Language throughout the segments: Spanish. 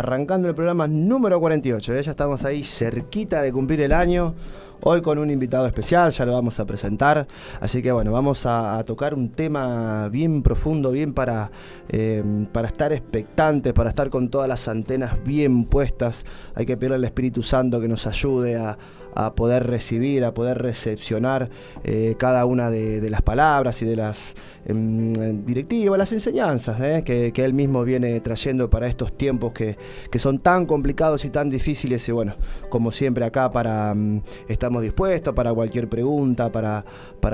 arrancando el programa número 48, ya estamos ahí cerquita de cumplir el año. Hoy con un invitado especial, ya lo vamos a presentar. Así que bueno, vamos a tocar un tema bien profundo, bien para estar expectantes, para estar con todas las antenas bien puestas. Hay que pedirle al Espíritu Santo que nos ayude a poder recibir, a poder recepcionar cada una de las palabras y de las directivas, las enseñanzas que Él mismo viene trayendo para estos tiempos que son tan complicados y tan difíciles. Y bueno, como siempre acá estamos dispuestos para cualquier pregunta, para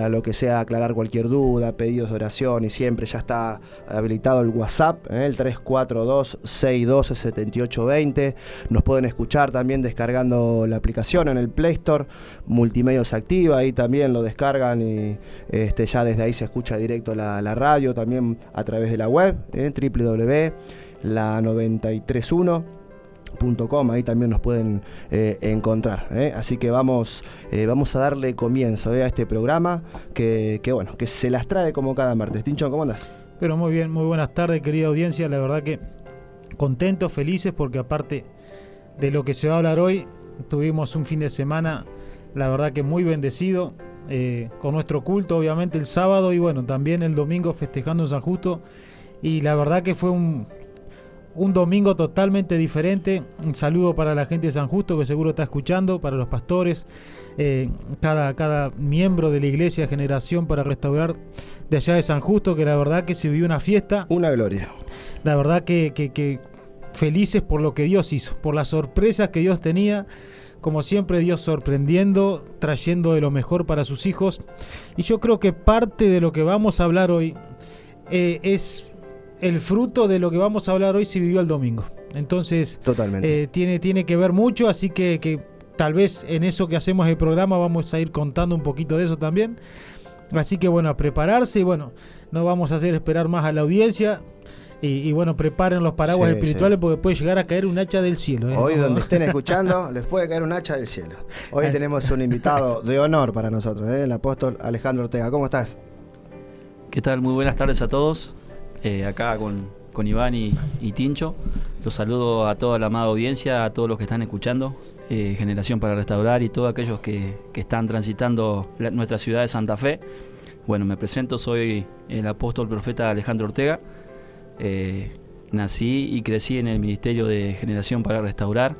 lo que sea, aclarar cualquier duda, pedidos de oración, y siempre ya está habilitado el WhatsApp, el 342-612-7820. Nos pueden escuchar también descargando la aplicación en el Play Store, Multimedios Activa, ahí también lo descargan y ya desde ahí se escucha directo la radio, también a través de la web, www.la931.com, ahí también nos pueden encontrar, así que vamos a darle comienzo a este programa que se las trae como cada martes. Tincho, ¿cómo andás? Pero muy bien, muy buenas tardes, querida audiencia. La verdad que contentos, felices, porque aparte de lo que se va a hablar hoy, tuvimos un fin de semana, la verdad que muy bendecido, con nuestro culto obviamente el sábado y bueno, también el domingo festejando en San Justo, y la verdad que fue un domingo totalmente diferente. Un saludo para la gente de San Justo que seguro está escuchando, para los pastores, cada miembro de la iglesia Generación para Restaurar de allá de San Justo, que la verdad que se vivió una fiesta, una gloria. La verdad que felices por lo que Dios hizo, por las sorpresas que Dios tenía. Como siempre, Dios sorprendiendo, trayendo de lo mejor para sus hijos. Y yo creo que parte de lo que vamos a hablar hoy es el fruto de lo que vamos a hablar hoy se vivió el domingo. Entonces, totalmente. Tiene que ver mucho, así que tal vez en eso que hacemos el programa vamos a ir contando un poquito de eso también. Así que bueno, a prepararse y bueno, no vamos a hacer esperar más a la audiencia. Y bueno, preparen los paraguas espirituales, porque puede llegar a caer un hacha del cielo. Hoy donde estén escuchando les puede caer un hacha del cielo. Hoy tenemos un invitado de honor para nosotros, el apóstol Alejandro Ortega. ¿Cómo estás? ¿Qué tal? Muy buenas tardes a todos. Acá con Iván y Tincho. Los saludo a toda la amada audiencia, a todos los que están escuchando, Generación para Restaurar y todos aquellos que están transitando nuestra ciudad de Santa Fe. Bueno, me presento, soy el apóstol profeta Alejandro Ortega. Nací y crecí en el ministerio de Generación para Restaurar,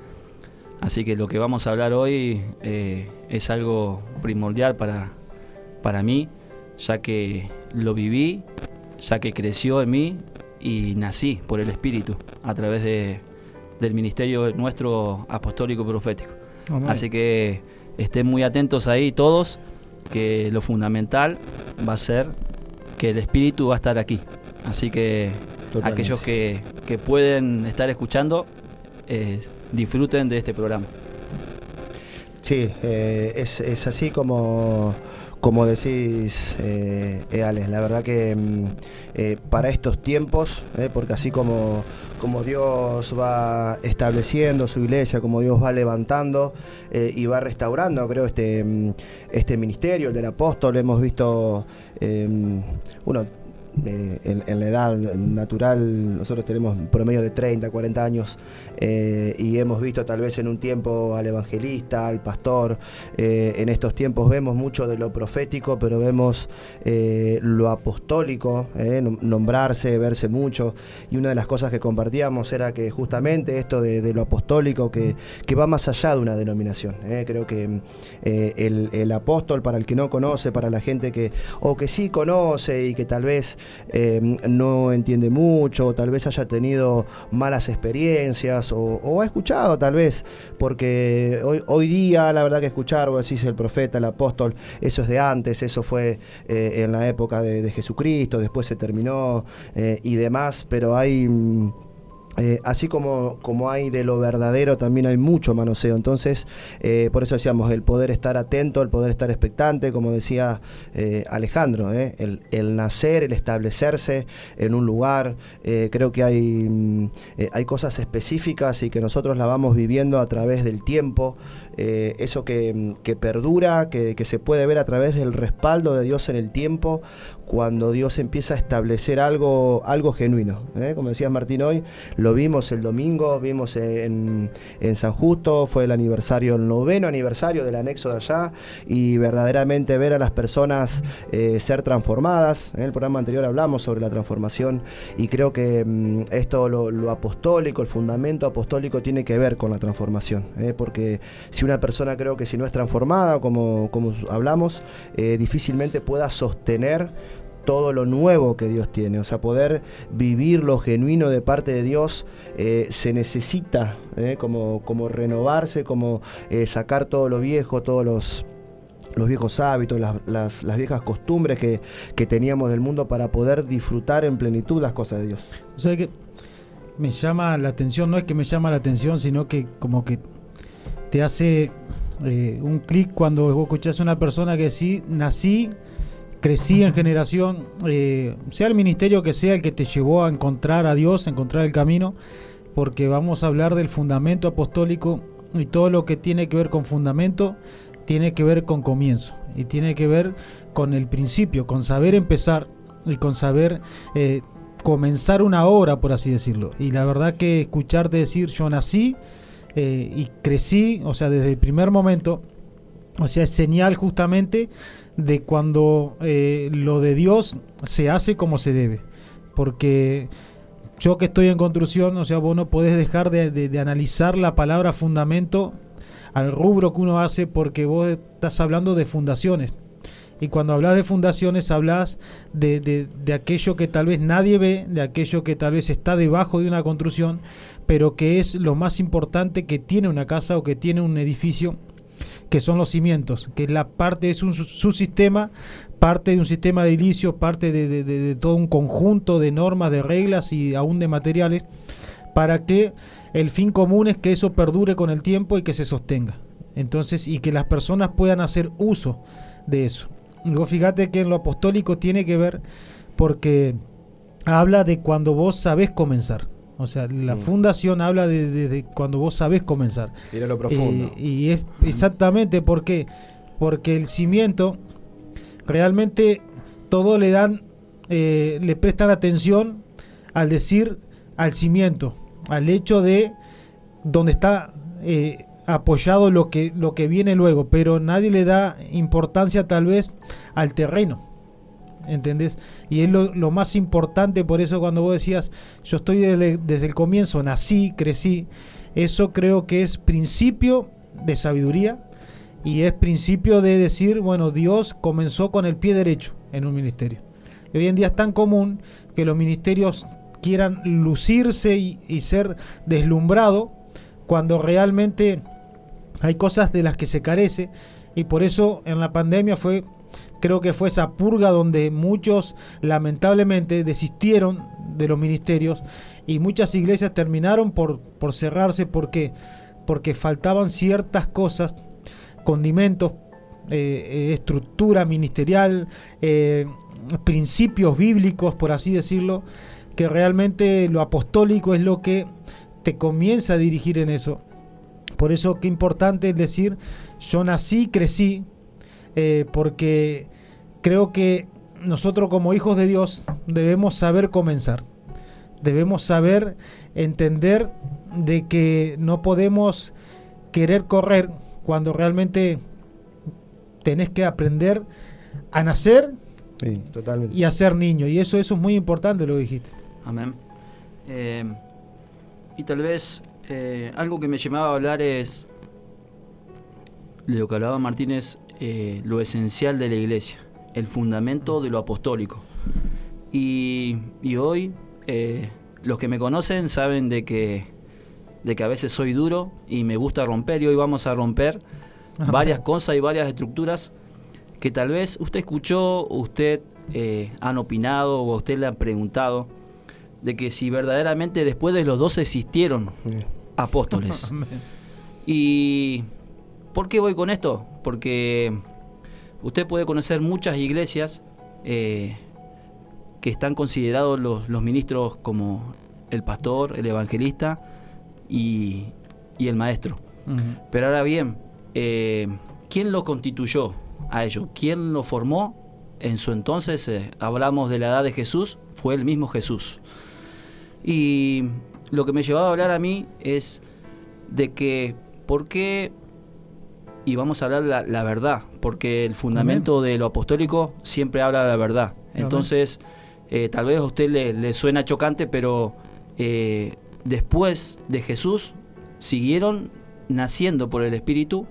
así que lo que vamos a hablar hoy es algo primordial para mí, ya que lo viví, ya que creció en mí y nací por el Espíritu a través del ministerio nuestro apostólico profético. Amén. Así que estén muy atentos ahí todos, que lo fundamental va a ser que el Espíritu va a estar aquí, así que totalmente. Aquellos que pueden estar escuchando, disfruten de este programa. Sí, es así como decís, Alex. La verdad que para estos tiempos, porque así como Dios va estableciendo su iglesia, como Dios va levantando y va restaurando, creo, este ministerio, el del apóstol, hemos visto, en la edad natural nosotros tenemos promedio de 30, 40 años, y hemos visto tal vez en un tiempo al evangelista, al pastor. En estos tiempos vemos mucho de lo profético, pero vemos lo apostólico, nombrarse, verse mucho, y una de las cosas que compartíamos era que justamente esto de lo apostólico que va más allá de una denominación. Creo que el apóstol, para el que no conoce, para la gente que sí conoce y que tal vez no entiende mucho, o tal vez haya tenido malas experiencias, o ha escuchado tal vez, porque hoy día la verdad que escuchar, vos decís el profeta, el apóstol, eso es de antes, eso fue en la época de Jesucristo, después se terminó y demás, pero hay... así como hay de lo verdadero, también hay mucho manoseo. Entonces, por eso decíamos, el poder estar atento, el poder estar expectante, como decía Alejandro, el nacer, el establecerse en un lugar. Creo que hay cosas específicas y que nosotros la vamos viviendo a través del tiempo, eso que perdura, que se puede ver a través del respaldo de Dios en el tiempo, cuando Dios empieza a establecer algo genuino. Como decías Martín hoy, lo vimos el domingo, vimos en San Justo, fue el aniversario, el 9º aniversario del anexo de allá, y verdaderamente ver a las personas ser transformadas. En el programa anterior hablamos sobre la transformación, y creo que esto, lo apostólico, el fundamento apostólico tiene que ver con la transformación, porque si una persona, creo que si no es transformada, como hablamos, difícilmente pueda sostener todo lo nuevo que Dios tiene. O sea, poder vivir lo genuino de parte de Dios, se necesita como renovarse, como sacar todo lo viejo, todos los viejos hábitos, las viejas costumbres que teníamos del mundo, para poder disfrutar en plenitud las cosas de Dios. O sea que me llama la atención, no es que me llama la atención, sino que como que te hace un clic cuando vos escuchás a una persona que sí, nací, crecí en generación, sea el ministerio que sea el que te llevó a encontrar a Dios, a encontrar el camino, porque vamos a hablar del fundamento apostólico, y todo lo que tiene que ver con fundamento tiene que ver con comienzo, y tiene que ver con el principio, con saber empezar y con saber comenzar una obra, por así decirlo. Y la verdad que escucharte decir yo nací y crecí, o sea, desde el primer momento, o sea, es señal justamente de cuando lo de Dios se hace como se debe. Porque yo que estoy en construcción, o sea, vos no podés dejar de analizar la palabra fundamento al rubro que uno hace, porque vos estás hablando de fundaciones. Y cuando hablas de fundaciones, hablas de aquello que tal vez nadie ve, de aquello que tal vez está debajo de una construcción, pero que es lo más importante que tiene una casa o que tiene un edificio, que son los cimientos, que la parte es un subsistema, parte de un sistema de edilicios, parte de todo un conjunto de normas, de reglas y aún de materiales, para que el fin común es que eso perdure con el tiempo y que se sostenga. Entonces, y que las personas puedan hacer uso de eso. Luego fíjate que en lo apostólico tiene que ver, porque habla de cuando vos sabés comenzar. O sea, la fundación habla de cuando vos sabés comenzar. Y de lo profundo. Y es exactamente porque el cimiento, realmente todo le prestan atención al decir al cimiento, al hecho de donde está apoyado lo que viene luego, pero nadie le da importancia tal vez al terreno, ¿entendés? Y es lo más importante. Por eso cuando vos decías yo estoy desde el comienzo, nací, crecí, eso creo que es principio de sabiduría, y es principio de decir, bueno, Dios comenzó con el pie derecho en un ministerio. Y hoy en día es tan común que los ministerios quieran lucirse y ser deslumbrado, cuando realmente hay cosas de las que se carece. Y por eso en la pandemia creo que fue esa purga donde muchos lamentablemente desistieron de los ministerios, y muchas iglesias terminaron por cerrarse. ¿Por qué? Porque faltaban ciertas cosas, condimentos, estructura ministerial, principios bíblicos, por así decirlo, que realmente lo apostólico es lo que te comienza a dirigir en eso. Por eso qué importante es decir yo nací, crecí, porque creo que nosotros como hijos de Dios debemos saber comenzar, debemos saber entender de que no podemos querer correr cuando realmente tenés que aprender a nacer, sí, totalmente, y a ser niño. Y eso es muy importante lo que dijiste. Amén. Y tal vez algo que me llamaba a hablar es de lo que hablaba Martínez, lo esencial de la iglesia, el fundamento de lo apostólico. Y hoy los que me conocen saben de que a veces soy duro y me gusta romper, y hoy vamos a romper varias cosas y varias estructuras que tal vez usted escuchó, usted han opinado o a usted le han preguntado de que si verdaderamente después de los 12 existieron apóstoles. ¿Y por qué voy con esto? Porque usted puede conocer muchas iglesias que están considerados los ministros como el pastor, el evangelista y el maestro. Uh-huh. Pero ahora bien, ¿quién lo constituyó a ellos? ¿Quién lo formó? En su entonces, hablamos de la edad de Jesús, fue el mismo Jesús. Y lo que me llevaba a hablar a mí es de que, ¿por qué? Y vamos a hablar la verdad, porque el fundamento de lo apostólico siempre habla de la verdad. Entonces, tal vez a usted le suena chocante, pero después de Jesús siguieron naciendo por el Espíritu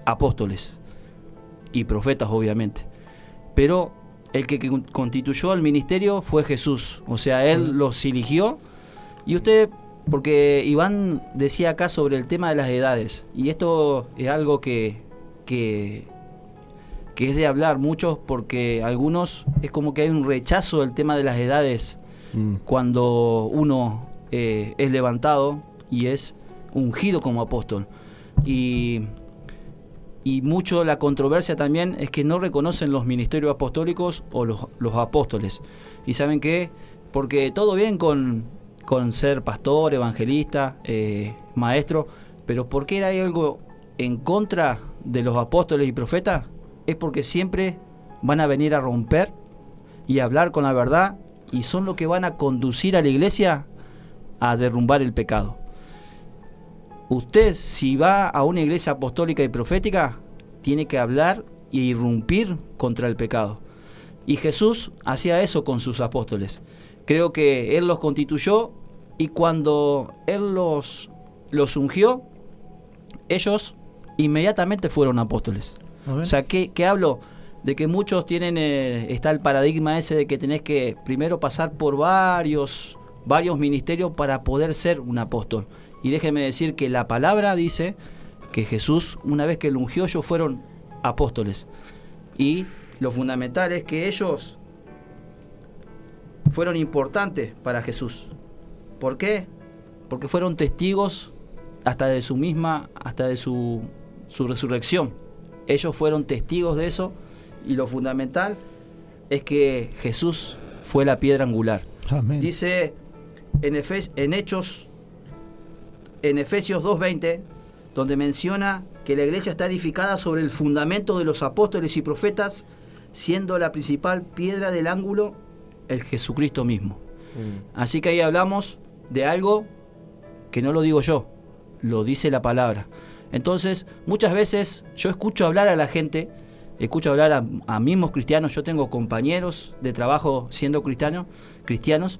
apóstoles y profetas, obviamente. Pero el que constituyó el ministerio fue Jesús, o sea, Él los eligió. Y usted, porque Iván decía acá sobre el tema de las edades, y esto es algo que es de hablar muchos, porque algunos es como que hay un rechazo del tema de las edades cuando uno es levantado y es ungido como apóstol. Y mucho la controversia también es que no reconocen los ministerios apostólicos o los apóstoles. ¿Y saben qué? Porque todo bien con ser pastor, evangelista, maestro, pero ¿por qué hay algo en contra de los apóstoles y profetas? Es porque siempre van a venir a romper y a hablar con la verdad, y son los que van a conducir a la iglesia a derrumbar el pecado. Usted, si va a una iglesia apostólica y profética, tiene que hablar e irrumpir contra el pecado. Y Jesús hacía eso con sus apóstoles. Creo que Él los constituyó, y cuando Él los ungió, ellos inmediatamente fueron apóstoles. O sea, ¿qué hablo? De que muchos tienen, está el paradigma ese de que tenés que primero pasar por varios ministerios para poder ser un apóstol. Y déjeme decir que la palabra dice que Jesús, una vez que lo ungió, ellos fueron apóstoles. Y lo fundamental es que ellos fueron importantes para Jesús. ¿Por qué? Porque fueron testigos hasta de su resurrección. Ellos fueron testigos de eso, y lo fundamental es que Jesús fue la piedra angular. Amén. Dice en Efesios 2:20, donde menciona que la iglesia está edificada sobre el fundamento de los apóstoles y profetas, siendo la principal piedra del ángulo el Jesucristo mismo. Así que ahí hablamos de algo que no lo digo yo, lo dice la palabra. Entonces, muchas veces yo escucho hablar a la gente, escucho hablar a mismos cristianos. Yo tengo compañeros de trabajo siendo cristianos,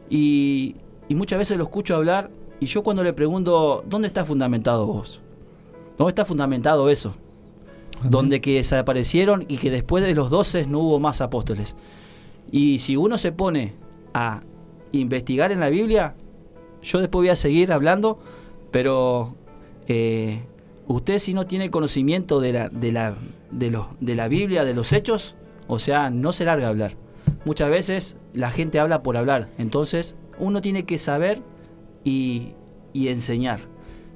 y muchas veces lo escucho hablar, y yo cuando le pregunto, ¿dónde está fundamentado vos? ¿Dónde está fundamentado eso? Donde que desaparecieron y que después de los 12 no hubo más apóstoles. Y si uno se pone a investigar en la Biblia, yo después voy a seguir hablando, pero usted, si no tiene conocimiento de la Biblia, de los hechos, o sea, no se larga a hablar. Muchas veces la gente habla por hablar, entonces uno tiene que saber y enseñar.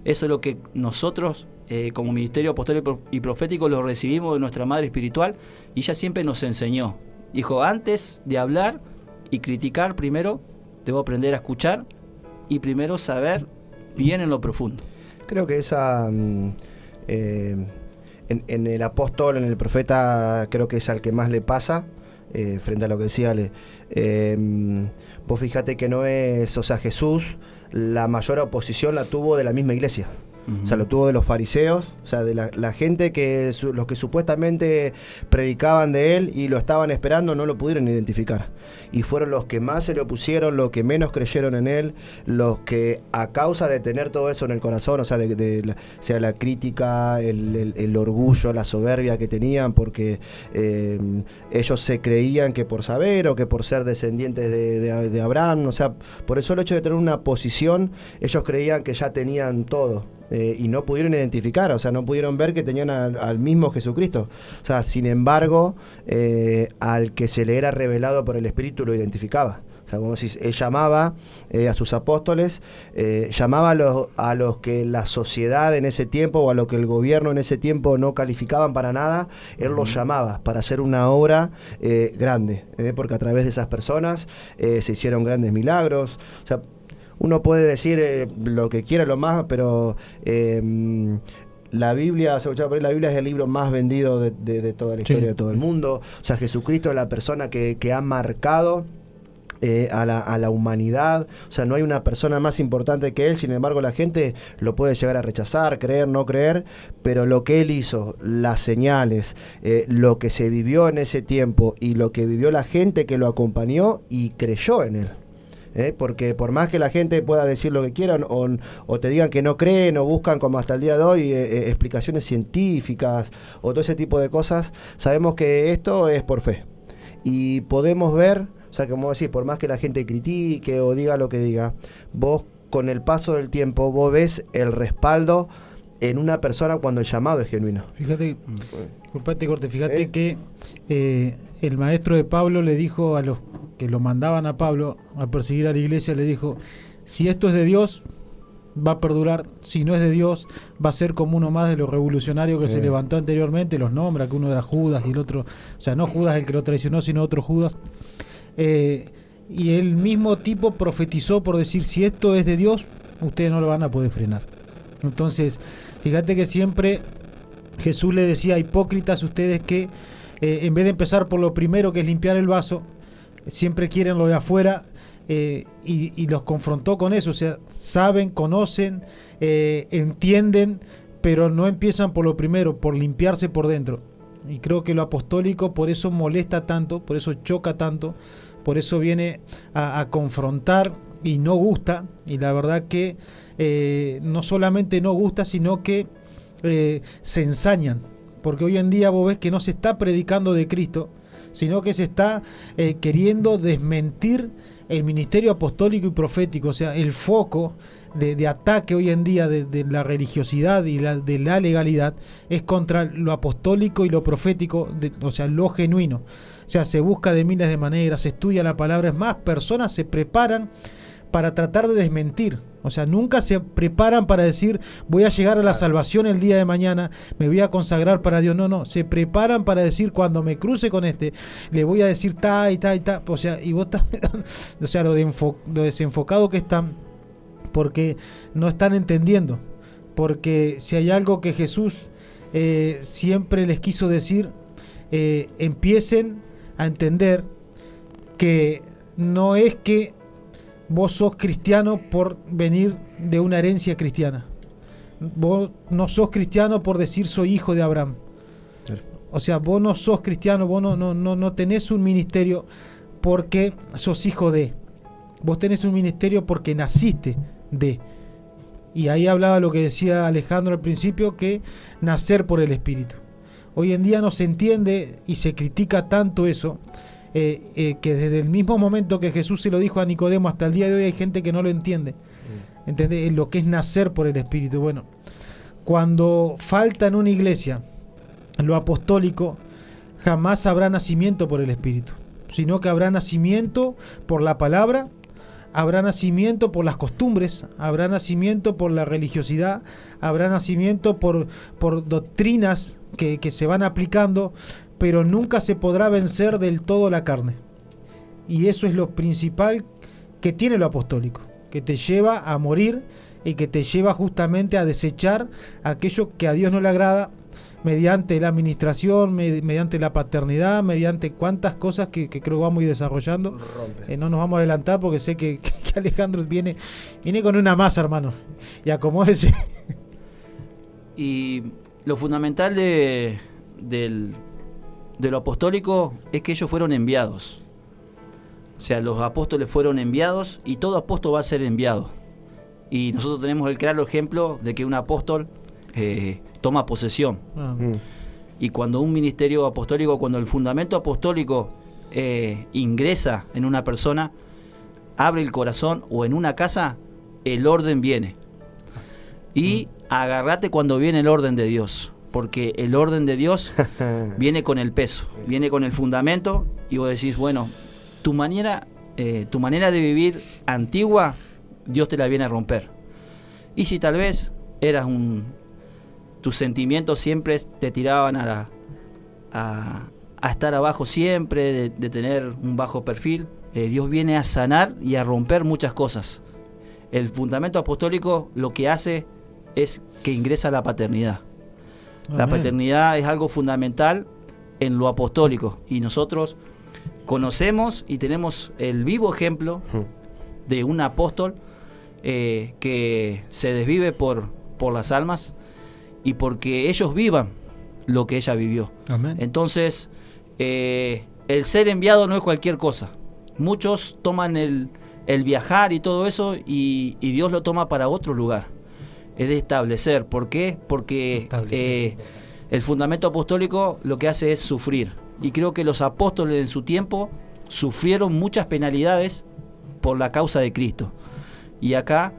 Eso es lo que nosotros, como Ministerio Apostólico y Profético, lo recibimos de nuestra Madre Espiritual, y ella siempre nos enseñó. Dijo, antes de hablar y criticar, primero debo aprender a escuchar y primero saber bien en lo profundo. Creo que esa en el apóstol, en el profeta, creo que es al que más le pasa, frente a lo que decía Ale. Vos fíjate que no es, o sea, Jesús, la mayor oposición la tuvo de la misma iglesia. O sea, lo tuvo de los fariseos, o sea, de la gente los que supuestamente predicaban de él y lo estaban esperando, no lo pudieron identificar. Y fueron los que más se le opusieron, los que menos creyeron en él, los que, a causa de tener todo eso en el corazón, o sea, sea la crítica, el orgullo, la soberbia que tenían, porque ellos se creían que por saber o que por ser descendientes de Abraham, o sea, por el solo hecho de tener una posición, ellos creían que ya tenían todo. Y no pudieron identificar, o sea, no pudieron ver que tenían al mismo Jesucristo. O sea, sin embargo, al que se le era revelado por el Espíritu lo identificaba. O sea, como decís, él llamaba a sus apóstoles, llamaba a los que la sociedad en ese tiempo o a lo que el gobierno en ese tiempo no calificaban para nada, él los llamaba para hacer una obra grande, porque a través de esas personas se hicieron grandes milagros. O sea, uno puede decir lo que quiera, lo más, pero la Biblia, la Biblia es el libro más vendido de toda la historia de todo el mundo. O sea, Jesucristo es la persona que ha marcado a la humanidad. O sea, no hay una persona más importante que él. Sin embargo, la gente lo puede llegar a rechazar, creer, no creer, pero lo que él hizo, las señales, lo que se vivió en ese tiempo y lo que vivió la gente que lo acompañó y creyó en él. Porque por más que la gente pueda decir lo que quieran o te digan que no creen o buscan, como hasta el día de hoy, explicaciones científicas o todo ese tipo de cosas, sabemos que esto es por fe y podemos ver. O sea, como decís, por más que la gente critique o diga lo que diga, vos con el paso del tiempo vos ves el respaldo en una persona cuando el llamado es genuino. Fíjate, disculpate, Corte, fíjate que el maestro de Pablo le dijo a los que lo mandaban a Pablo a perseguir a la iglesia, le dijo, si esto es de Dios, va a perdurar; si no es de Dios, va a ser como uno más de los revolucionarios que se levantó anteriormente, los nombra, que uno era Judas y el otro, o sea, no Judas el que lo traicionó, sino otro Judas. Y el mismo tipo profetizó por decir, si esto es de Dios, ustedes no lo van a poder frenar. Entonces, fíjate que siempre Jesús le decía, hipócritas ustedes que en vez de empezar por lo primero, que es limpiar el vaso, siempre quieren lo de afuera, y los confrontó con eso. O sea, saben, conocen, entienden, pero no empiezan por lo primero, por limpiarse por dentro. Y creo que lo apostólico por eso molesta tanto, por eso choca tanto, por eso viene a confrontar y no gusta. Y la verdad que no solamente no gusta, sino que se ensañan. Porque hoy en día vos ves que no se está predicando de Cristo, sino que se está queriendo desmentir el ministerio apostólico y profético. O sea, el foco de ataque hoy en día de la religiosidad y de la legalidad es contra lo apostólico y lo profético, o sea, lo genuino. O sea, se busca de miles de maneras, se estudia la palabra. Es más, personas se preparan para tratar de desmentir. O sea, nunca se preparan para decir, voy a llegar a la salvación el día de mañana, me voy a consagrar para Dios. No, se preparan para decir, cuando me cruce con este, le voy a decir ta y ta y ta. O sea, y vos o sea, lo desenfocado que están, porque no están entendiendo. Porque si hay algo que Jesús siempre les quiso decir, empiecen a entender que no es que vos sos cristiano por venir de una herencia cristiana. Vos no sos cristiano por decir soy hijo de Abraham. O sea, vos no sos cristiano, vos no tenés un ministerio porque sos hijo de. Vos tenés un ministerio porque naciste de. Y ahí hablaba lo que decía Alejandro al principio, que nacer por el Espíritu. Hoy en día no se entiende y se critica tanto eso, que desde el mismo momento que Jesús se lo dijo a Nicodemo hasta el día de hoy hay gente que no lo entiende. ¿Entendés? Lo que es nacer por el Espíritu. Bueno, cuando falta en una iglesia lo apostólico, jamás habrá nacimiento por el Espíritu, sino que habrá nacimiento por la palabra, habrá nacimiento por las costumbres, habrá nacimiento por la religiosidad, habrá nacimiento por doctrinas que se van aplicando, pero nunca se podrá vencer del todo la carne. Y eso es lo principal que tiene lo apostólico, que te lleva a morir y que te lleva justamente a desechar aquello que a Dios no le agrada, mediante la administración, mediante la paternidad, mediante cuantas cosas que creo que vamos a ir desarrollando. No nos vamos a adelantar porque sé que Alejandro viene con una masa, hermano. Y acomódese. Y lo fundamental de lo apostólico es que ellos fueron enviados. O sea, los apóstoles fueron enviados y todo apóstol va a ser enviado. Y nosotros tenemos el claro ejemplo de que un apóstol toma posesión. Y cuando un ministerio apostólico, cuando el fundamento apostólico ingresa en una persona, abre el corazón, o en una casa, el orden viene. Y agárrate cuando viene el orden de Dios, porque el orden de Dios viene con el peso, viene con el fundamento, y vos decís, bueno, tu manera de vivir antigua, Dios te la viene a romper. Y si tal vez eras tus sentimientos siempre te tiraban a estar abajo siempre, de tener un bajo perfil, Dios viene a sanar y a romper muchas cosas. El fundamento apostólico lo que hace es que ingresa la paternidad. La paternidad es algo fundamental en lo apostólico, y nosotros conocemos y tenemos el vivo ejemplo de un apóstol que se desvive por las almas y porque ellos vivan lo que ella vivió. Amén. Entonces, el ser enviado no es cualquier cosa. Muchos toman el viajar y todo eso, y Dios lo toma para otro lugar. Es de establecer. ¿Por qué? Porque el fundamento apostólico lo que hace es sufrir. Y creo que los apóstoles en su tiempo sufrieron muchas penalidades por la causa de Cristo. Y acá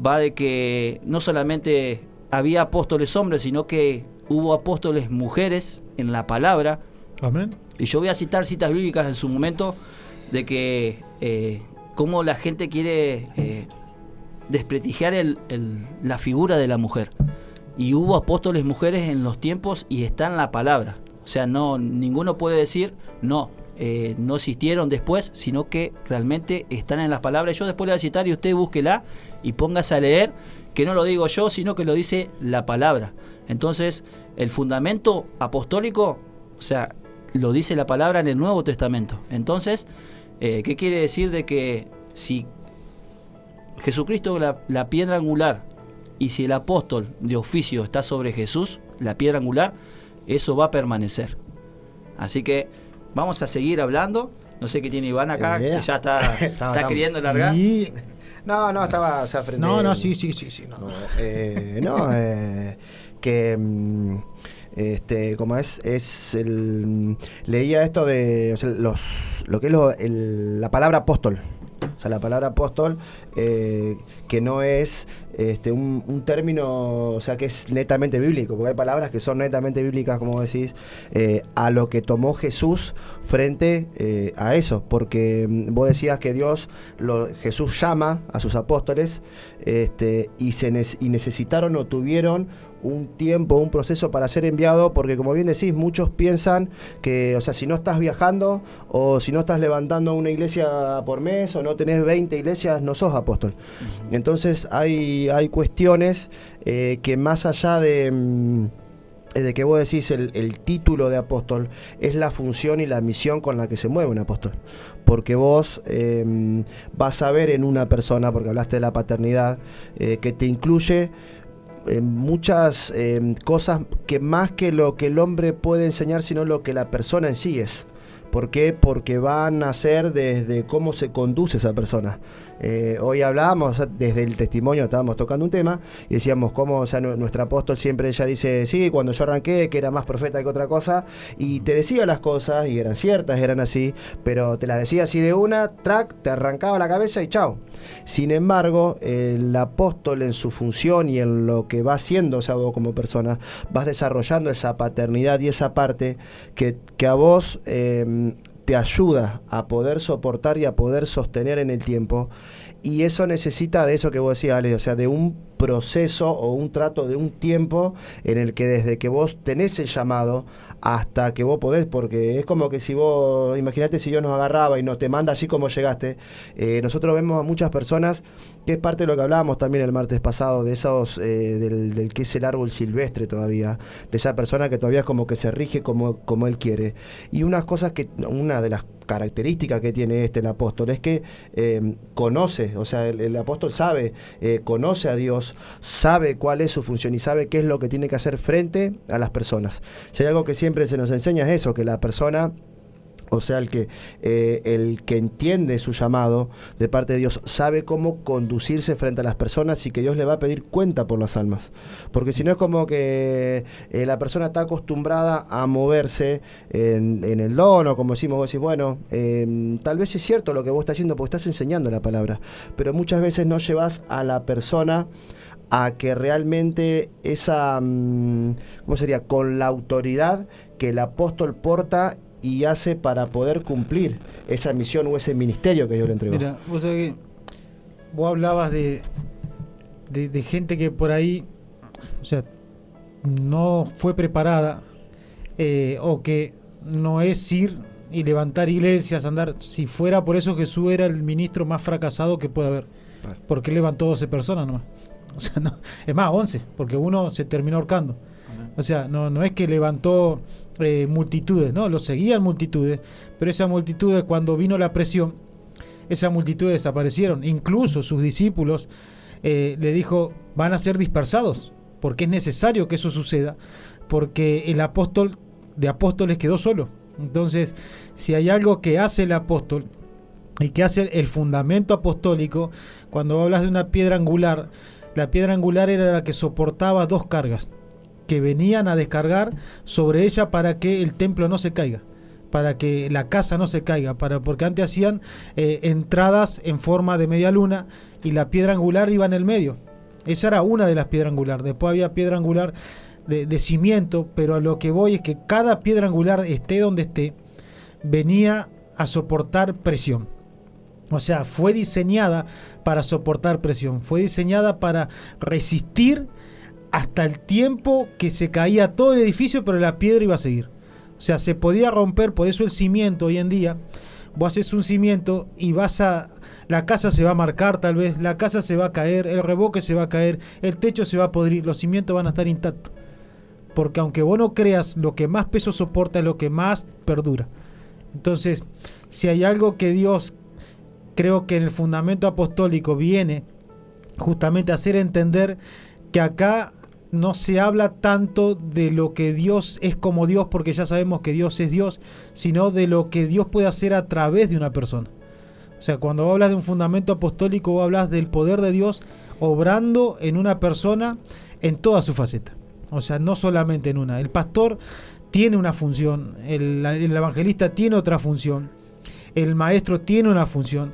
va de que no solamente había apóstoles hombres, sino que hubo apóstoles mujeres en la palabra. Amén. Y yo voy a citar citas bíblicas en su momento de que cómo la gente quiere desprestigiar la figura de la mujer. Y hubo apóstoles mujeres en los tiempos y está en la palabra. O sea, ninguno puede decir no existieron después, sino que realmente están en las palabras. Yo después le voy a citar y usted búsquela y póngase a leer, que no lo digo yo, sino que lo dice la palabra. Entonces, el fundamento apostólico, o sea, lo dice la palabra en el Nuevo Testamento. Entonces, ¿qué quiere decir? De que si Jesucristo es la piedra angular, y si el apóstol de oficio está sobre Jesús, la piedra angular, eso va a permanecer. Así que vamos a seguir hablando. No sé qué tiene Iván acá, que ya está queriendo largar. No, estaba, o sea, frente Sí. que como leía esto de, o sea, lo que es la palabra apóstol. O sea, la palabra apóstol, que no es un término, o sea, que es netamente bíblico, porque hay palabras que son netamente bíblicas, como decís, a lo que tomó Jesús frente a eso, porque vos decías que Jesús llama a sus apóstoles y necesitaron o tuvieron un tiempo, un proceso para ser enviado, porque como bien decís, muchos piensan que, o sea, si no estás viajando o si no estás levantando una iglesia por mes o no tenés 20 iglesias, no sos apóstol. Uh-huh. Entonces hay cuestiones que más allá de que vos decís el título de apóstol, es la función y la misión con la que se mueve un apóstol. Porque vos vas a ver en una persona, porque hablaste de la paternidad, que te incluye muchas cosas que más que lo que el hombre puede enseñar, sino lo que la persona en sí es. ¿Por qué? Porque van a ser desde cómo se conduce esa persona. Hoy hablábamos, desde el testimonio estábamos tocando un tema y decíamos cómo, o sea, nuestra apóstol siempre ella dice, sí, cuando yo arranqué, que era más profeta que otra cosa, y te decía las cosas y eran ciertas, eran así, pero te las decía así de una, te arrancaba la cabeza y chao. Sin embargo, el apóstol en su función y en lo que va haciendo, o sea, vos como persona, vas desarrollando esa paternidad y esa parte que a vos te ayuda a poder soportar y a poder sostener en el tiempo, y eso necesita de eso que vos decías, Ale, o sea, de un proceso o un trato de un tiempo en el que desde que vos tenés el llamado hasta que vos podés, porque es como que si vos, imagínate si Dios nos agarraba y nos te manda así como llegaste. Nosotros vemos a muchas personas, que es parte de lo que hablábamos también el martes pasado, de esos del que es el árbol silvestre todavía, de esa persona que todavía es como que se rige como él quiere. Y una de las características que tiene el apóstol es que conoce, o sea, el apóstol sabe, conoce a Dios, sabe cuál es su función y sabe qué es lo que tiene que hacer frente a las personas. Si hay algo que siempre se nos enseña es eso, que la persona, o sea, el que entiende su llamado de parte de Dios, sabe cómo conducirse frente a las personas y que Dios le va a pedir cuenta por las almas. Porque si no es como que la persona está acostumbrada a moverse en el don, o como decimos, vos decís, bueno, tal vez es cierto lo que vos estás haciendo porque estás enseñando la palabra, pero muchas veces no llevas a la persona a que realmente esa, ¿cómo sería? Con la autoridad que el apóstol porta y hace para poder cumplir esa misión o ese ministerio que Dios le entregó. Mira, vos hablabas de gente que por ahí, o sea, no fue preparada, o que no es ir y levantar iglesias, andar. Si fuera por eso, Jesús era el ministro más fracasado que puede haber, porque levantó 12 personas nomás. O sea, no, es más, 11, porque uno se terminó ahorcando. O sea, no es que levantó multitudes, no, lo seguían multitudes, pero esas multitudes, cuando vino la presión, esas multitudes desaparecieron. Incluso sus discípulos le dijo, van a ser dispersados, porque es necesario que eso suceda, porque el apóstol de apóstoles quedó solo. Entonces, si hay algo que hace el apóstol y que hace el fundamento apostólico, cuando hablas de una piedra angular, la piedra angular era la que soportaba dos cargas que venían a descargar sobre ella para que el templo no se caiga, para que la casa no se caiga, porque antes hacían entradas en forma de media luna y la piedra angular iba en el medio. Esa era una de las piedras angular. Después había piedra angular de cimiento, pero a lo que voy es que cada piedra angular, esté donde esté, venía a soportar presión. O sea, fue diseñada para soportar presión, fue diseñada para resistir hasta el tiempo que se caía todo el edificio, pero la piedra iba a seguir. O sea, se podía romper. Por eso el cimiento hoy en día, vos haces un cimiento y la casa se va a marcar, tal vez, la casa se va a caer, el revoque se va a caer, el techo se va a podrir, los cimientos van a estar intactos. Porque aunque vos no creas, lo que más peso soporta es lo que más perdura. Entonces, si hay algo que Dios, creo que en el fundamento apostólico viene justamente a hacer entender que acá no se habla tanto de lo que Dios es como Dios, porque ya sabemos que Dios es Dios, sino de lo que Dios puede hacer a través de una persona. O sea, cuando hablas de un fundamento apostólico, vos hablas del poder de Dios obrando en una persona en toda su faceta. O sea, no solamente en una. El pastor tiene una función, el evangelista tiene otra función, el maestro tiene una función,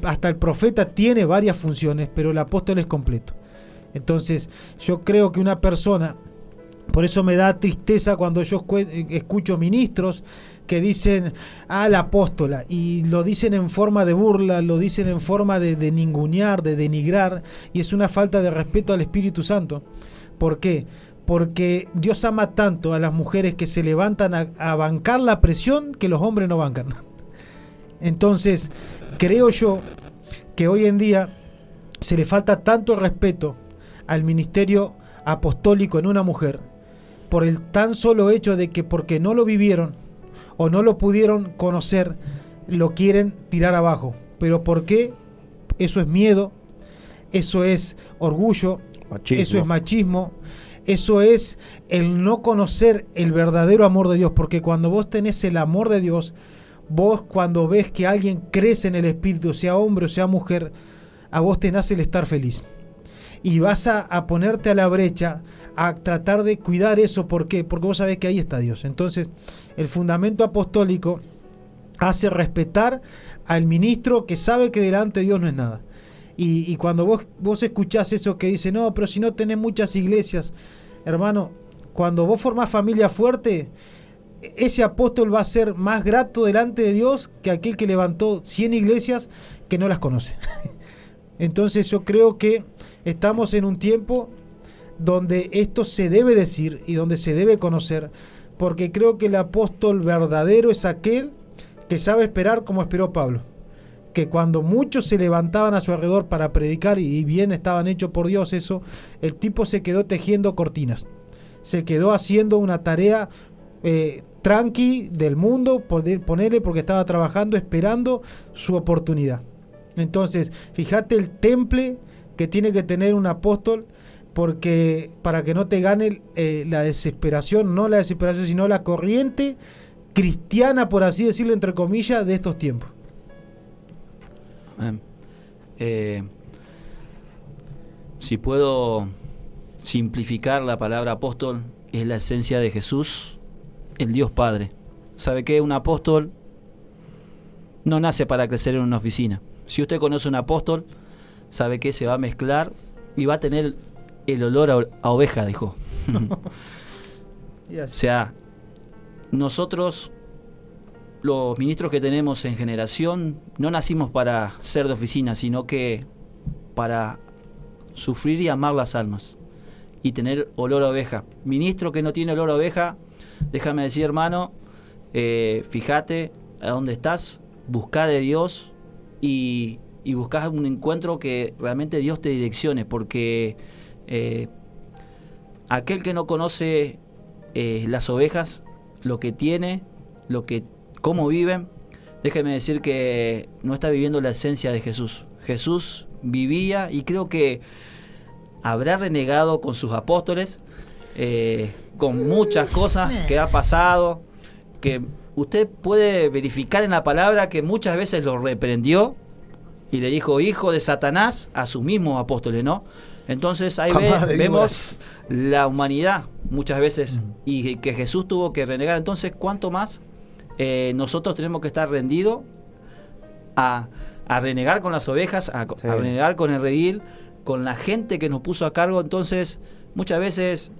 hasta el profeta tiene varias funciones, pero el apóstol es completo. Entonces, yo creo que una persona, por eso me da tristeza cuando yo escucho ministros que dicen, la apóstola, y lo dicen en forma de burla, lo dicen en forma de ningunear, de denigrar, y es una falta de respeto al Espíritu Santo. ¿Por qué? Porque Dios ama tanto a las mujeres que se levantan a bancar la presión que los hombres no bancan. Entonces, creo yo que hoy en día se le falta tanto respeto al ministerio apostólico en una mujer por el tan solo hecho de que porque no lo vivieron o no lo pudieron conocer, lo quieren tirar abajo. ¿Pero por qué? Eso es miedo, eso es orgullo, eso es machismo, eso es el no conocer el verdadero amor de Dios. Porque cuando vos tenés el amor de Dios, vos cuando ves que alguien crece en el Espíritu, sea hombre o sea mujer, a vos te nace el estar feliz. Y vas a ponerte a la brecha, a tratar de cuidar eso. ¿Por qué? Porque vos sabés que ahí está Dios. Entonces, el fundamento apostólico hace respetar al ministro que sabe que delante de Dios no es nada. Y cuando vos escuchás eso que dice, no, pero si no tenés muchas iglesias, hermano, cuando vos formás familia fuerte, ese apóstol va a ser más grato delante de Dios que aquel que levantó 100 iglesias que no las conoce. Entonces yo creo que estamos en un tiempo donde esto se debe decir y donde se debe conocer, porque creo que el apóstol verdadero es aquel que sabe esperar como esperó Pablo, que cuando muchos se levantaban a su alrededor para predicar y bien estaban hechos por Dios eso, el tipo se quedó tejiendo cortinas, se quedó haciendo una tarea tranqui del mundo, ponerle porque estaba trabajando, esperando su oportunidad. Entonces, fíjate el temple que tiene que tener un apóstol, porque para que no te gane la desesperación, no la desesperación, sino la corriente cristiana, por así decirlo, entre comillas, de estos tiempos. Si puedo simplificar la palabra apóstol, es la esencia de Jesús, el Dios Padre. ¿Sabe qué? Un apóstol no nace para crecer en una oficina. Si usted conoce un apóstol, sabe que se va a mezclar y va a tener el olor a oveja, dijo. O sea, nosotros, los ministros que tenemos en generación, no nacimos para ser de oficina, sino que para sufrir y amar las almas y tener olor a oveja. Ministro que no tiene olor a oveja, déjame decir, hermano, fíjate a dónde estás, buscá de Dios y buscás un encuentro que realmente Dios te direccione, porque aquel que no conoce las ovejas, lo que tiene, cómo viven, déjeme decir que no está viviendo la esencia de Jesús. Jesús vivía, y creo que habrá renegado con sus apóstoles, con muchas cosas que ha pasado, que usted puede verificar en la palabra que muchas veces lo reprendió y le dijo hijo de Satanás a sus mismos apóstoles, ¿no? Entonces ahí vemos la humanidad muchas veces, y que Jesús tuvo que renegar. Entonces, ¿cuánto más nosotros tenemos que estar rendidos a renegar con las ovejas, a renegar con el redil, con la gente que nos puso a cargo? Entonces, muchas veces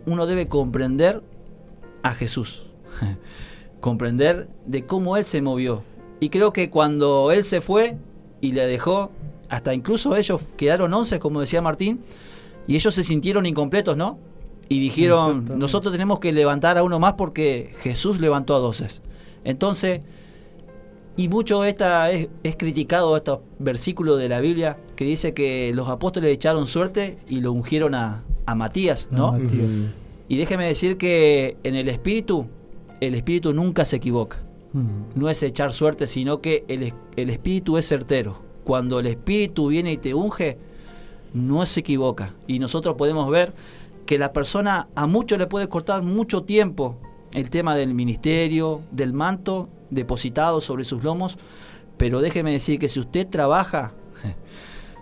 uno debe comprender a Jesús, comprender de cómo Él se movió. Y creo que cuando Él se fue y le dejó, hasta incluso ellos quedaron 11, como decía Martín, y ellos se sintieron incompletos, ¿no? Y dijeron, nosotros tenemos que levantar a uno más porque Jesús levantó a 12. Entonces, y mucho es criticado estos versículos de la Biblia que dice que los apóstoles echaron suerte y lo ungieron a Matías, ¿no? Y déjeme decir que en el Espíritu nunca se equivoca. No es echar suerte, sino que el Espíritu es certero. Cuando el Espíritu viene y te unge, no se equivoca. Y nosotros podemos ver que la persona, a muchos le puede cortar mucho tiempo el tema del ministerio, del manto depositado sobre sus lomos, pero déjeme decir que si usted trabaja,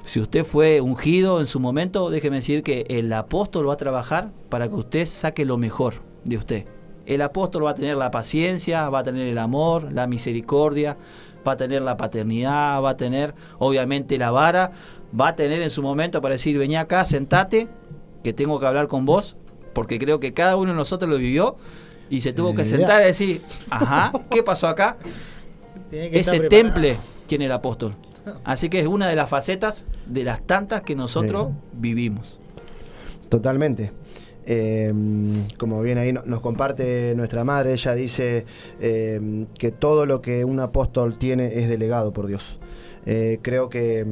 si usted fue ungido en su momento, déjeme decir que el apóstol va a trabajar para que usted saque lo mejor de usted. El apóstol va a tener la paciencia, va a tener el amor, la misericordia, va a tener la paternidad, va a tener obviamente la vara, va a tener en su momento para decir, vení acá, sentate, que tengo que hablar con vos, porque creo que cada uno de nosotros lo vivió y se tuvo que sentar y decir, ajá, ¿qué pasó acá? Ese temple tiene el apóstol. Así que es una de las facetas de las tantas que nosotros vivimos. Totalmente. Como bien ahí nos comparte nuestra madre, ella dice que todo lo que un apóstol tiene es delegado por Dios. Creo que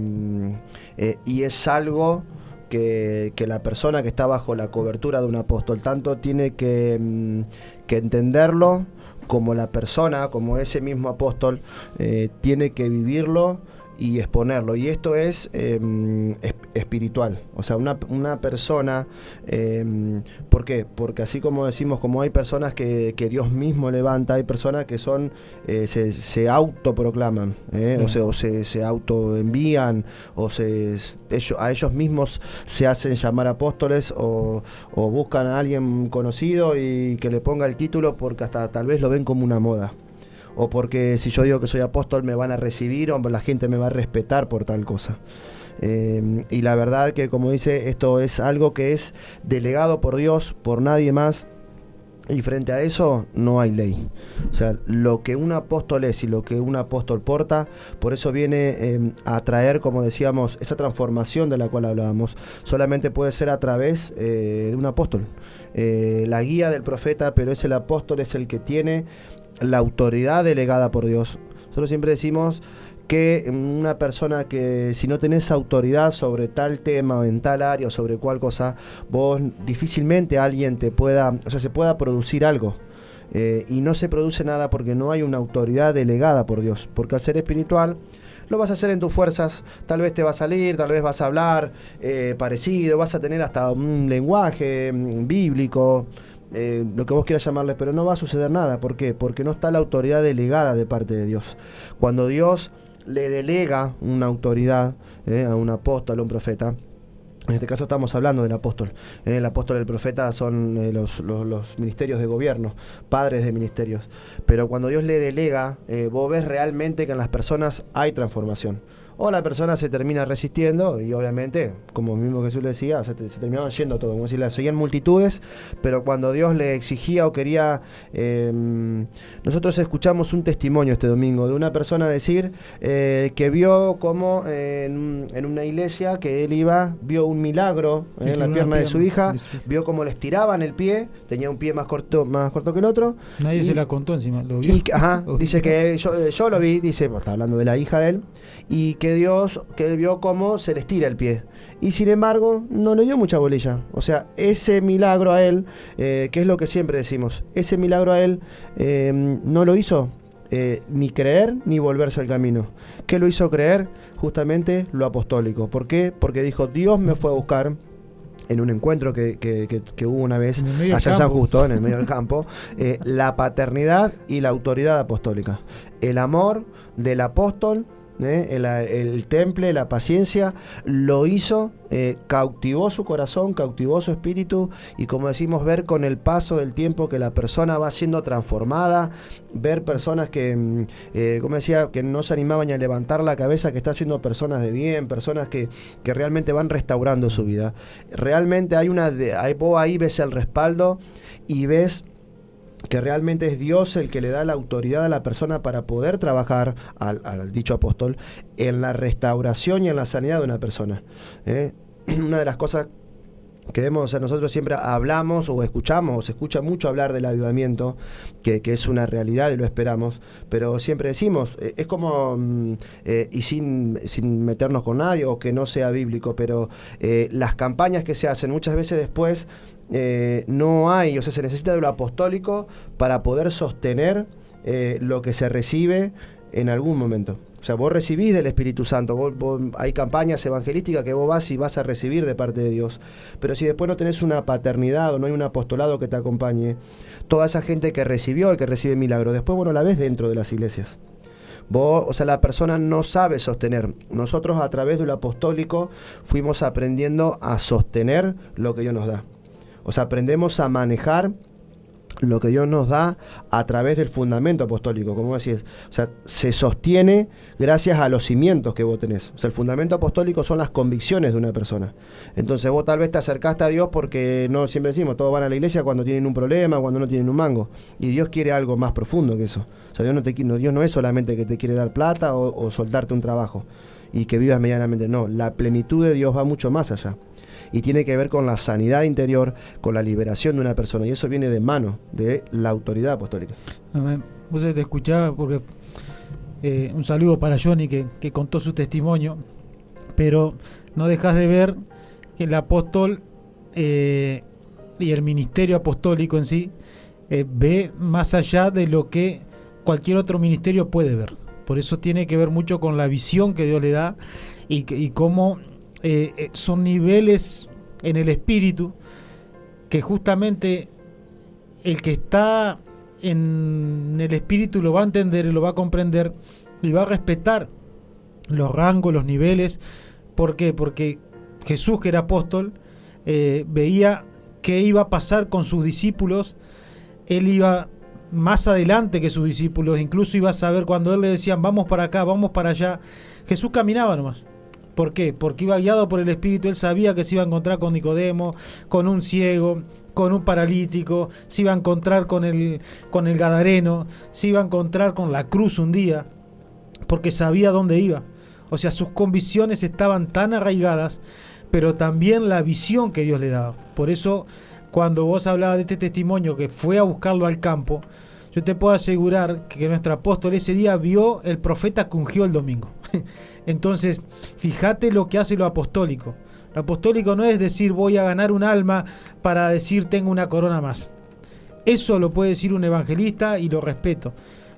y es algo que la persona que está bajo la cobertura de un apóstol tanto tiene que entenderlo, como la persona, como ese mismo apóstol tiene que vivirlo y exponerlo. Y esto es espiritual. O sea, una persona, ¿por qué? Porque así como decimos, como hay personas que Dios mismo levanta, hay personas que son se autoproclaman, o se autoenvían, o a ellos mismos se hacen llamar apóstoles, o buscan a alguien conocido y que le ponga el título porque hasta tal vez lo ven como una moda. O porque si yo digo que soy apóstol me van a recibir, o la gente me va a respetar por tal cosa. Y la verdad que, como dice, esto es algo que es delegado por Dios, por nadie más, y frente a eso no hay ley. O sea, lo que un apóstol es y lo que un apóstol porta, por eso viene a traer, como decíamos, esa transformación de la cual hablábamos, solamente puede ser a través de un apóstol. La guía del profeta, pero es el apóstol, es el que tiene la autoridad delegada por Dios. Nosotros siempre decimos que una persona que, si no tenés autoridad sobre tal tema o en tal área o sobre cual cosa, vos difícilmente alguien se pueda producir algo. Y no se produce nada porque no hay una autoridad delegada por Dios. Porque al ser espiritual lo vas a hacer en tus fuerzas, tal vez te va a salir, tal vez vas a hablar parecido, vas a tener hasta un lenguaje bíblico, lo que vos quieras llamarle, pero no va a suceder nada. ¿Por qué? Porque no está la autoridad delegada de parte de Dios. Cuando Dios le delega una autoridad a un apóstol, a un profeta, en este caso estamos hablando del apóstol. El apóstol y el profeta son los ministerios de gobierno, padres de ministerios. Pero cuando Dios le delega, vos ves realmente que en las personas hay transformación. O la persona se termina resistiendo y obviamente, como mismo Jesús le decía, se terminaban yendo todo, como decir, la seguían multitudes, pero cuando Dios le exigía o quería... nosotros escuchamos un testimonio este domingo de una persona decir que vio como en una iglesia que él vio un milagro en la pierna de su hija, vio como le estiraban el pie, tenía un pie más corto que el otro. Nadie se la contó encima, lo vio. Dice que yo lo vi, dice, está hablando de la hija de él, y que que él vio cómo se les tira el pie. Y sin embargo, no le dio mucha bolilla. O sea, ese milagro a él, que es lo que siempre decimos, ese milagro a él no lo hizo ni creer ni volverse al camino. ¿Qué lo hizo creer? Justamente lo apostólico. ¿Por qué? Porque dijo, Dios me fue a buscar en un encuentro que hubo una vez allá en San Justo, en el medio del campo, la paternidad y la autoridad apostólica. El amor del apóstol, el temple, la paciencia, lo hizo, cautivó su corazón, cautivó su espíritu, y como decimos, ver con el paso del tiempo que la persona va siendo transformada, ver personas que, como decía, que no se animaban ni a levantar la cabeza, que están siendo personas de bien, personas que realmente van restaurando su vida. Realmente vos ahí ves el respaldo y ves que realmente es Dios el que le da la autoridad a la persona para poder trabajar al dicho apóstol en la restauración y en la sanidad de una persona. Una de las cosas que vemos, o sea, nosotros siempre hablamos o escuchamos, o se escucha mucho hablar del avivamiento, que es una realidad y lo esperamos, pero siempre decimos, es como, y sin meternos con nadie o que no sea bíblico, pero las campañas que se hacen muchas veces después, no hay, o sea, se necesita de lo apostólico para poder sostener lo que se recibe en algún momento. O sea, vos recibís del Espíritu Santo, hay campañas evangelísticas que vos vas y vas a recibir de parte de Dios. Pero si después no tenés una paternidad o no hay un apostolado que te acompañe, toda esa gente que recibió y que recibe milagros, después la ves dentro de las iglesias. O sea, la persona no sabe sostener. Nosotros a través de lo apostólico fuimos aprendiendo a sostener lo que Dios nos da. O sea, aprendemos a manejar lo que Dios nos da a través del fundamento apostólico, como decís. O sea, se sostiene gracias a los cimientos que vos tenés. O sea, el fundamento apostólico son las convicciones de una persona. Entonces vos tal vez te acercaste a Dios porque, no siempre decimos, todos van a la iglesia cuando tienen un problema, cuando no tienen un mango. Y Dios quiere algo más profundo que eso. O sea, Dios no es solamente que te quiere dar plata o soltarte un trabajo y que vivas medianamente. No, la plenitud de Dios va mucho más allá. Y tiene que ver con la sanidad interior, con la liberación de una persona. Y eso viene de mano de la autoridad apostólica. Vos te escuchaba porque un saludo para Johnny que contó su testimonio, pero no dejas de ver que el apóstol y el ministerio apostólico en sí ve más allá de lo que cualquier otro ministerio puede ver. Por eso tiene que ver mucho con la visión que Dios le da y cómo son niveles en el espíritu que justamente el que está en el espíritu lo va a entender y lo va a comprender y va a respetar los rangos, los niveles. ¿Por qué? Porque Jesús, que era apóstol, veía qué iba a pasar con sus discípulos. Él iba más adelante que sus discípulos, incluso iba a saber cuando él le decían vamos para acá, vamos para allá. Jesús caminaba nomás. ¿Por qué? Porque iba guiado por el Espíritu. Él sabía que se iba a encontrar con Nicodemo, con un ciego, con un paralítico, se iba a encontrar con el gadareno, se iba a encontrar con la cruz un día, porque sabía dónde iba. O sea, sus convicciones estaban tan arraigadas, pero también la visión que Dios le daba. Por eso, cuando vos hablabas de este testimonio que fue a buscarlo al campo, yo te puedo asegurar que nuestro apóstol ese día vio el profeta que ungió el domingo. Entonces, fíjate lo que hace lo apostólico. Lo apostólico no es decir voy a ganar un alma para decir tengo una corona más. Eso lo puede decir un evangelista y lo respeto.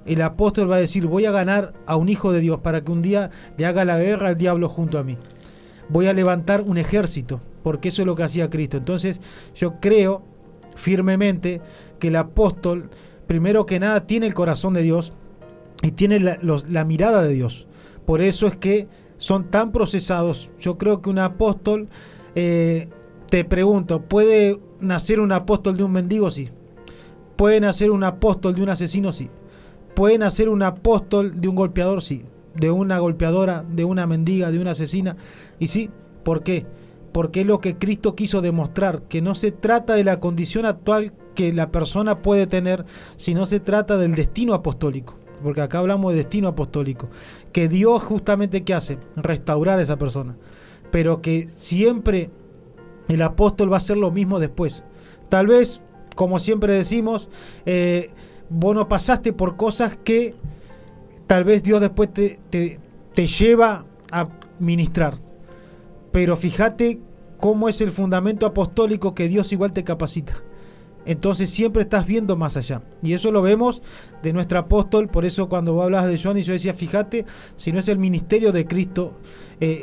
El apóstol va a decir voy a ganar a un hijo de Dios para que un día le haga la guerra al diablo junto a mí. Voy a levantar un ejército, porque eso es lo que hacía Cristo. Entonces, yo creo firmemente que el apóstol, primero que nada, tiene el corazón de Dios y tiene la mirada de Dios. Por eso es que son tan procesados. Yo creo que un apóstol, te pregunto, ¿puede nacer un apóstol de un mendigo? Sí. ¿Puede nacer un apóstol de un asesino? Sí. ¿Puede nacer un apóstol de un golpeador? Sí. ¿De una golpeadora, de una mendiga, de una asesina? Y sí. ¿Por qué? Porque es lo que Cristo quiso demostrar, que no se trata de la condición actual que la persona puede tener, sino se trata del destino apostólico. Porque acá hablamos de destino apostólico, que Dios justamente ¿qué hace? Restaurar a esa persona, pero que siempre el apóstol va a hacer lo mismo después. Tal vez, como siempre decimos, vos no pasaste por cosas que tal vez Dios después te lleva a ministrar. Pero fíjate cómo es el fundamento apostólico, que Dios igual te capacita. Entonces siempre estás viendo más allá. Y eso lo vemos de nuestro apóstol. Por eso cuando vos hablabas de Johnny, yo decía, fíjate, si no es el ministerio de Cristo,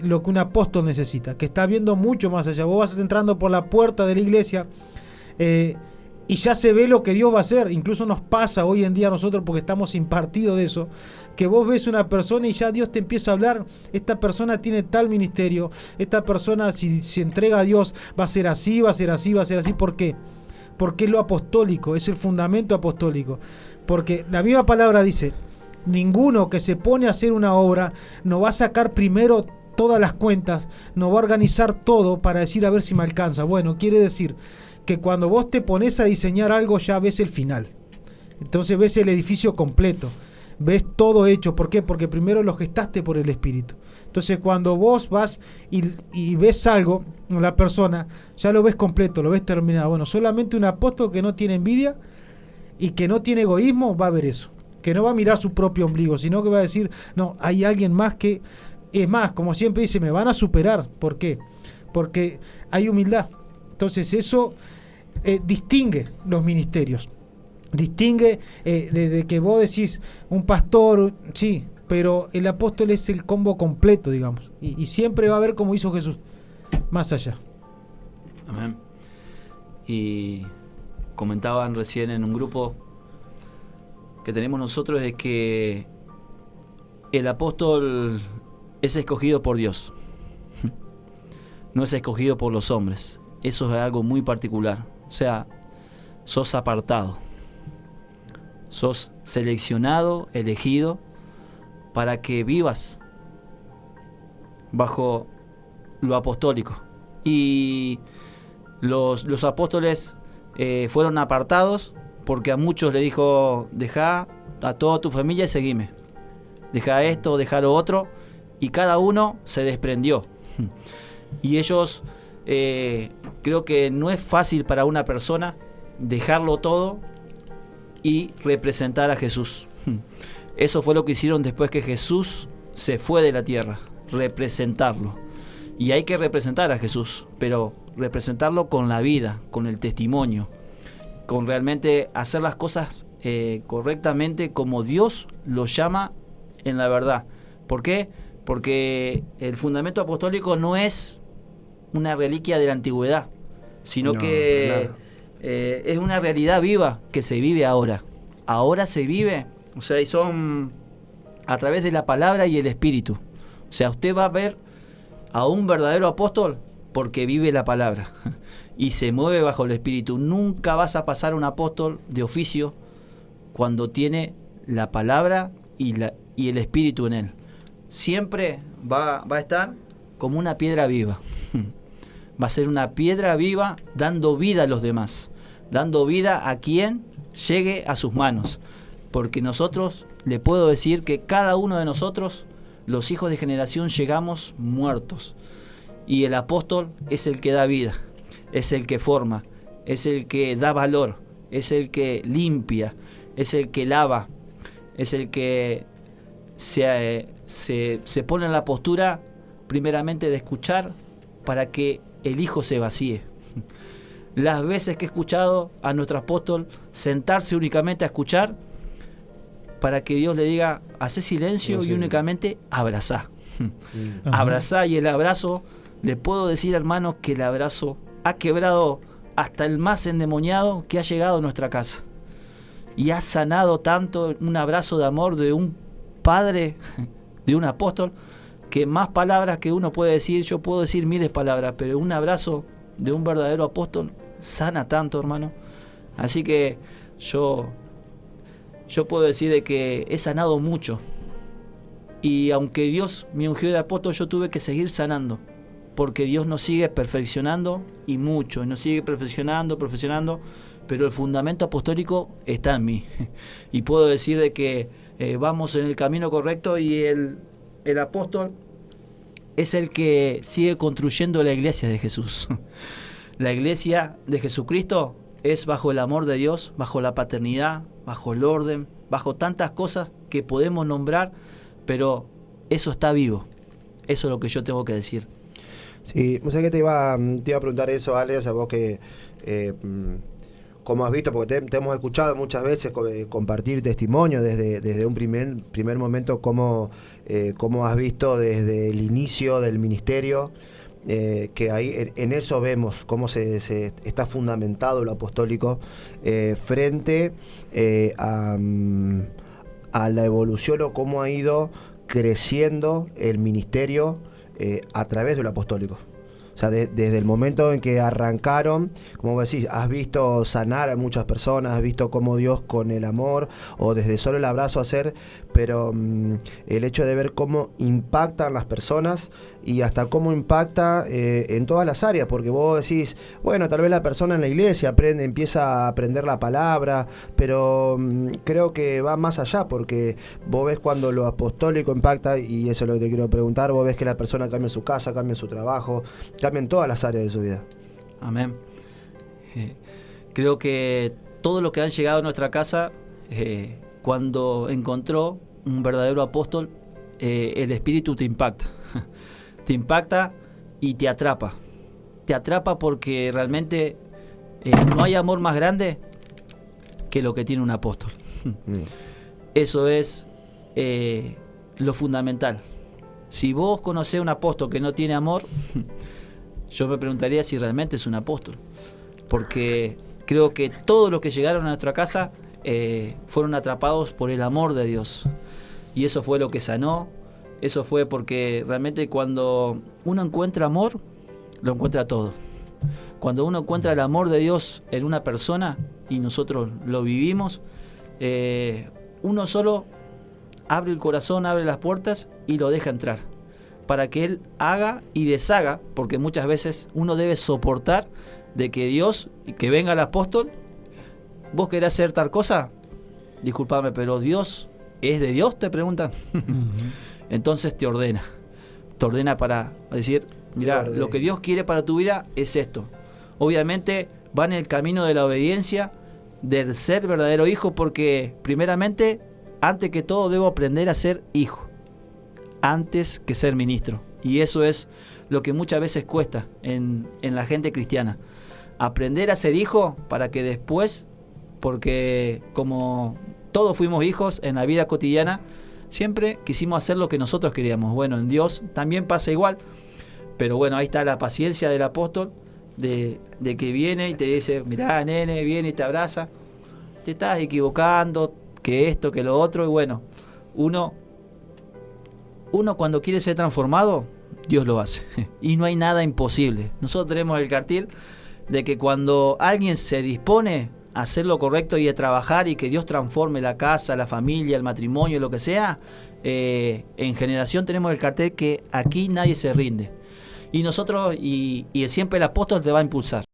lo que un apóstol necesita, que está viendo mucho más allá. Vos vas entrando por la puerta de la iglesia y ya se ve lo que Dios va a hacer. Incluso nos pasa hoy en día a nosotros, porque estamos impartidos de eso, que vos ves una persona y ya Dios te empieza a hablar. Esta persona tiene tal ministerio, esta persona, si se entrega a Dios, va a ser así, va a ser así, va a ser así. ¿Por qué? Porque es lo apostólico, es el fundamento apostólico. Porque la misma palabra dice, ninguno que se pone a hacer una obra no va a sacar primero todas las cuentas, no va a organizar todo para decir a ver si me alcanza. Bueno, quiere decir que cuando vos te pones a diseñar algo, ya ves el final. Entonces ves el edificio completo, ves todo hecho. ¿Por qué? Porque primero lo gestaste por el Espíritu. Entonces cuando vos vas y ves algo en la persona, ya lo ves completo, lo ves terminado. Bueno, solamente un apóstol que no tiene envidia y que no tiene egoísmo va a ver eso, que no va a mirar su propio ombligo, sino que va a decir, no, hay alguien más que, es más, como siempre dice, me van a superar. ¿Por qué? Porque hay humildad. Entonces eso distingue los ministerios, distingue de que vos decís un pastor, sí, pero el apóstol es el combo completo, digamos, y siempre va a ver como hizo Jesús, más allá. Amén. Y comentaban recién en un grupo que tenemos nosotros, de que el apóstol es escogido por Dios, no es escogido por los hombres. Eso es algo muy particular. O sea, sos apartado, sos seleccionado, elegido, para que vivas bajo lo apostólico. Y los apóstoles fueron apartados porque a muchos le dijo, deja a toda tu familia y seguime, deja esto, deja lo otro, y cada uno se desprendió. Y ellos, creo que no es fácil para una persona dejarlo todo y representar a Jesús. Eso fue lo que hicieron después que Jesús se fue de la tierra, representarlo. Y hay que representar a Jesús, pero representarlo con la vida, con el testimonio, con realmente hacer las cosas correctamente como Dios lo llama en la verdad. ¿Por qué? Porque el fundamento apostólico no es una reliquia de la antigüedad, sino que es una realidad viva que se vive ahora. Ahora se vive, o sea, y son a través de la palabra y el Espíritu. O sea, usted va a ver a un verdadero apóstol porque vive la palabra y se mueve bajo el Espíritu. Nunca vas a pasar un apóstol de oficio cuando tiene la palabra y el Espíritu en él. Siempre va a estar como una piedra viva. Va a ser una piedra viva dando vida a los demás, dando vida a quien llegue a sus manos. Porque nosotros, le puedo decir que cada uno de nosotros, los hijos de generación, llegamos muertos. Y el apóstol es el que da vida, es el que forma, es el que da valor, es el que limpia, es el que lava, es el que se pone en la postura primeramente de escuchar para que el hijo se vacíe. Las veces que he escuchado a nuestro apóstol sentarse únicamente a escuchar para que Dios le diga, hacé silencio y únicamente abrazá. Abrazá, y el abrazo, le puedo decir, hermanos, que el abrazo ha quebrado hasta el más endemoniado que ha llegado a nuestra casa. Y ha sanado tanto un abrazo de amor de un padre, de un apóstol, que más palabras que uno puede decir, yo puedo decir miles de palabras, pero un abrazo de un verdadero apóstol sana tanto, hermano. Así que yo puedo decir de que he sanado mucho. Y aunque Dios me ungió de apóstol, yo tuve que seguir sanando, porque Dios nos sigue perfeccionando y mucho, y nos sigue perfeccionando, pero el fundamento apostólico está en mí. Y puedo decir de que vamos en el camino correcto, y el apóstol es el que sigue construyendo la iglesia de Jesús. La iglesia de Jesucristo es bajo el amor de Dios, bajo la paternidad, bajo el orden, bajo tantas cosas que podemos nombrar, pero eso está vivo. Eso es lo que yo tengo que decir. Sí, o sea que te iba a preguntar eso, Ale, o sea, vos que como has visto, porque te hemos escuchado muchas veces compartir testimonios desde un primer momento, cómo has visto desde el inicio del ministerio, que ahí en eso vemos cómo se está fundamentado lo apostólico frente a la evolución o cómo ha ido creciendo el ministerio a través de lo apostólico. O sea, desde el momento en que arrancaron, como vos decís, has visto sanar a muchas personas, has visto cómo Dios con el amor o desde solo el abrazo hacer, pero el hecho de ver cómo impactan las personas y hasta cómo impacta en todas las áreas, porque vos decís, bueno, tal vez la persona en la iglesia empieza a aprender la palabra, pero creo que va más allá, porque vos ves cuando lo apostólico impacta, y eso es lo que te quiero preguntar, vos ves que la persona cambia en su casa, cambia en su trabajo, cambia en todas las áreas de su vida. Amén. Creo que todo lo que han llegado a nuestra casa, cuando encontró un verdadero apóstol, el espíritu te impacta. Te impacta y te atrapa. Te atrapa porque realmente no hay amor más grande que lo que tiene un apóstol. Eso es lo fundamental. Si vos conocés un apóstol que no tiene amor, yo me preguntaría si realmente es un apóstol. Porque creo que todos los que llegaron a nuestra casa fueron atrapados por el amor de Dios. Y eso fue lo que sanó. Eso fue porque realmente cuando uno encuentra amor, lo encuentra todo. Cuando uno encuentra el amor de Dios en una persona, y nosotros lo vivimos, uno solo abre el corazón, abre las puertas y lo deja entrar, para que Él haga y deshaga, porque muchas veces uno debe soportar de que Dios, que venga el apóstol, vos querés hacer tal cosa, discúlpame, pero Dios, ¿es de Dios?, te preguntan. Entonces te ordena para decir, mira, lo que Dios quiere para tu vida es esto. Obviamente va en el camino de la obediencia, del ser verdadero hijo, porque primeramente, antes que todo, debo aprender a ser hijo, antes que ser ministro. Y eso es lo que muchas veces cuesta en la gente cristiana. Aprender a ser hijo para que después, porque como todos fuimos hijos en la vida cotidiana, siempre quisimos hacer lo que nosotros queríamos. Bueno, en Dios también pasa igual, pero bueno, ahí está la paciencia del apóstol, de que viene y te dice, mirá, nene, viene y te abraza, te estás equivocando, que esto, que lo otro, y bueno, uno cuando quiere ser transformado, Dios lo hace, y no hay nada imposible. Nosotros tenemos el cartel de que cuando alguien se dispone a hacer lo correcto y a trabajar y que Dios transforme la casa, la familia, el matrimonio, lo que sea, en Generación tenemos el cartel que aquí nadie se rinde. Y nosotros, y siempre el apóstol te va a impulsar.